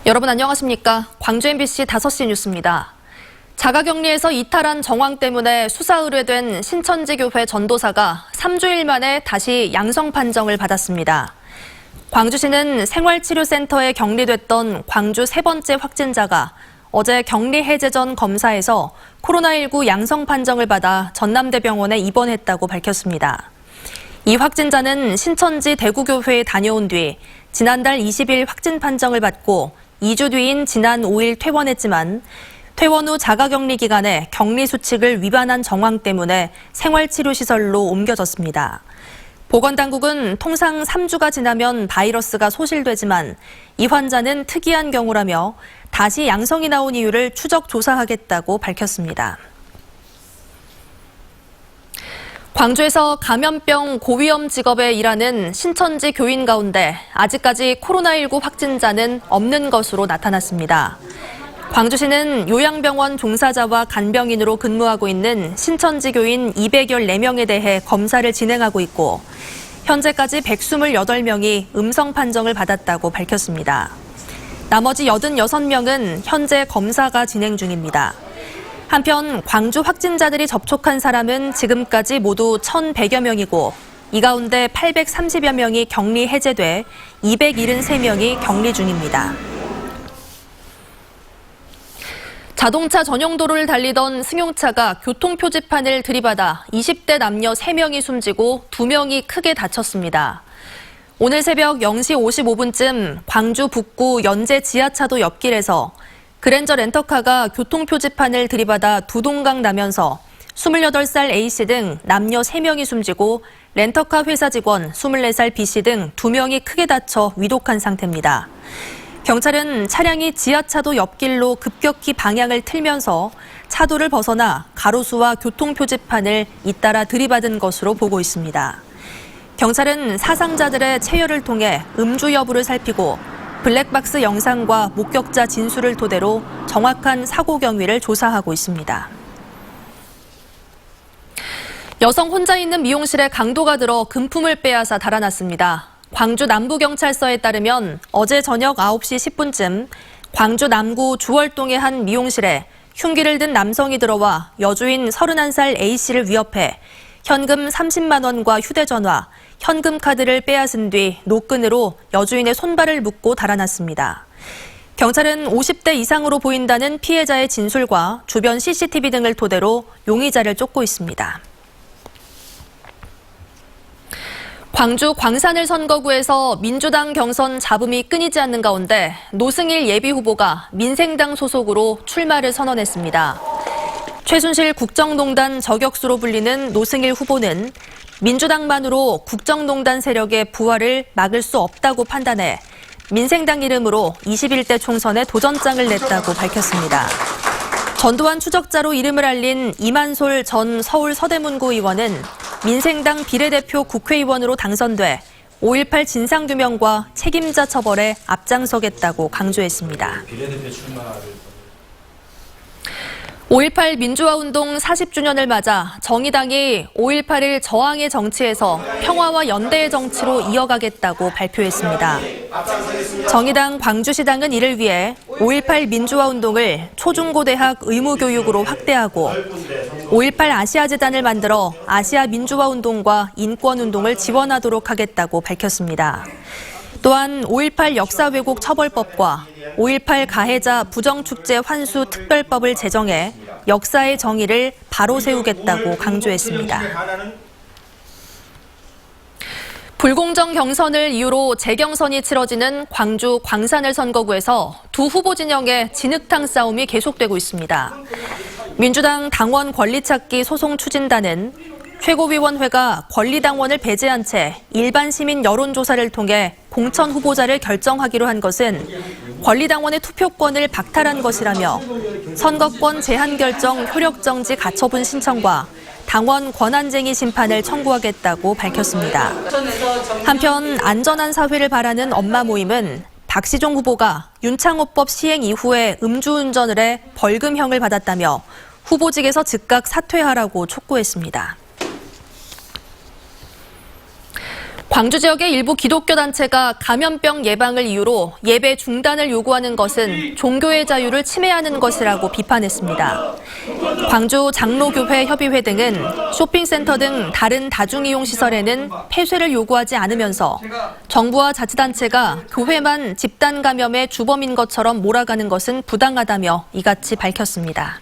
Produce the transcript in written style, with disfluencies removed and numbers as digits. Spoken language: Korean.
여러분 안녕하십니까? 광주 MBC 5시 뉴스입니다. 자가격리에서 이탈한 정황 때문에 수사 의뢰된 신천지교회 전도사가 3주일 만에 다시 양성 판정을 받았습니다. 광주시는 생활치료센터에 격리됐던 광주 세 번째 확진자가 어제 격리 해제 전 검사에서 코로나19 양성 판정을 받아 전남대병원에 입원했다고 밝혔습니다. 이 확진자는 신천지 대구교회에 다녀온 뒤 지난달 20일 확진 판정을 받고 2주 뒤인 지난 5일 퇴원했지만 퇴원 후 자가격리 기간에 격리 수칙을 위반한 정황 때문에 생활치료시설로 옮겨졌습니다. 보건당국은 통상 3주가 지나면 바이러스가 소실되지만 이 환자는 특이한 경우라며 다시 양성이 나온 이유를 추적 조사하겠다고 밝혔습니다. 광주에서 감염병 고위험 직업에 일하는 신천지 교인 가운데 아직까지 코로나19 확진자는 없는 것으로 나타났습니다. 광주시는 요양병원 종사자와 간병인으로 근무하고 있는 신천지 교인 214명에 대해 검사를 진행하고 있고 현재까지 128명이 음성 판정을 받았다고 밝혔습니다. 나머지 86명은 현재 검사가 진행 중입니다. 한편 광주 확진자들이 접촉한 사람은 지금까지 모두 1,100여 명이고 이 가운데 830여 명이 격리 해제돼 273명이 격리 중입니다. 자동차 전용 도로를 달리던 승용차가 교통표지판을 들이받아 20대 남녀 3명이 숨지고 2명이 크게 다쳤습니다. 오늘 새벽 0시 55분쯤 광주 북구 연제 지하차도 옆길에서 그랜저 렌터카가 교통표지판을 들이받아 두동강 나면서 28살 A씨 등 남녀 3명이 숨지고 렌터카 회사 직원 24살 B씨 등 2명이 크게 다쳐 위독한 상태입니다. 경찰은 차량이 지하차도 옆길로 급격히 방향을 틀면서 차도를 벗어나 가로수와 교통표지판을 잇따라 들이받은 것으로 보고 있습니다. 경찰은 사상자들의 체열을 통해 음주 여부를 살피고 블랙박스 영상과 목격자 진술을 토대로 정확한 사고 경위를 조사하고 있습니다. 여성 혼자 있는 미용실에 강도가 들어 금품을 빼앗아 달아났습니다. 광주 남부경찰서에 따르면 어제 저녁 9시 10분쯤 광주 남구 주월동의 한 미용실에 흉기를 든 남성이 들어와 여주인 31살 A씨를 위협해 현금 30만 원과 휴대전화, 현금 카드를 빼앗은 뒤 노끈으로 여주인의 손발을 묶고 달아났습니다. 경찰은 50대 이상으로 보인다는 피해자의 진술과 주변 CCTV 등을 토대로 용의자를 쫓고 있습니다. 광주 광산을 선거구에서 민주당 경선 잡음이 끊이지 않는 가운데 노승일 예비후보가 민생당 소속으로 출마를 선언했습니다. 최순실 국정농단 저격수로 불리는 노승일 후보는 민주당만으로 국정농단 세력의 부활을 막을 수 없다고 판단해 민생당 이름으로 21대 총선에 도전장을 냈다고 밝혔습니다. 전두환 추적자로 이름을 알린 이만솔 전 서울 서대문구 의원은 민생당 비례대표 국회의원으로 당선돼 5.18 진상규명과 책임자 처벌에 앞장서겠다고 강조했습니다. 5.18 민주화운동 40주년을 맞아 정의당이 5.18을 저항의 정치에서 평화와 연대의 정치로 이어가겠다고 발표했습니다. 정의당 광주시당은 이를 위해 5.18 민주화운동을 초중고대학 의무교육으로 확대하고 5.18 아시아재단을 만들어 아시아 민주화운동과 인권운동을 지원하도록 하겠다고 밝혔습니다. 또한 5.18 역사 왜곡 처벌법과 5.18 가해자 부정축제 환수 특별법을 제정해 역사의 정의를 바로 세우겠다고 강조했습니다. 불공정 경선을 이유로 재경선이 치러지는 광주 광산을 선거구에서 두 후보 진영의 진흙탕 싸움이 계속되고 있습니다. 민주당 당원 권리찾기 소송 추진단은 최고위원회가 권리당원을 배제한 채 일반 시민 여론조사를 통해 공천 후보자를 결정하기로 한 것은 권리당원의 투표권을 박탈한 것이라며 선거권 제한 결정 효력정지 가처분 신청과 당원 권한쟁의 심판을 청구하겠다고 밝혔습니다. 한편 안전한 사회를 바라는 엄마 모임은 박시종 후보가 윤창호법 시행 이후에 음주운전을 해 벌금형을 받았다며 후보직에서 즉각 사퇴하라고 촉구했습니다. 광주 지역의 일부 기독교 단체가 감염병 예방을 이유로 예배 중단을 요구하는 것은 종교의 자유를 침해하는 것이라고 비판했습니다. 광주 장로교회 협의회 등은 쇼핑센터 등 다른 다중이용 시설에는 폐쇄를 요구하지 않으면서 정부와 자치단체가 교회만 집단 감염의 주범인 것처럼 몰아가는 것은 부당하다며 이같이 밝혔습니다.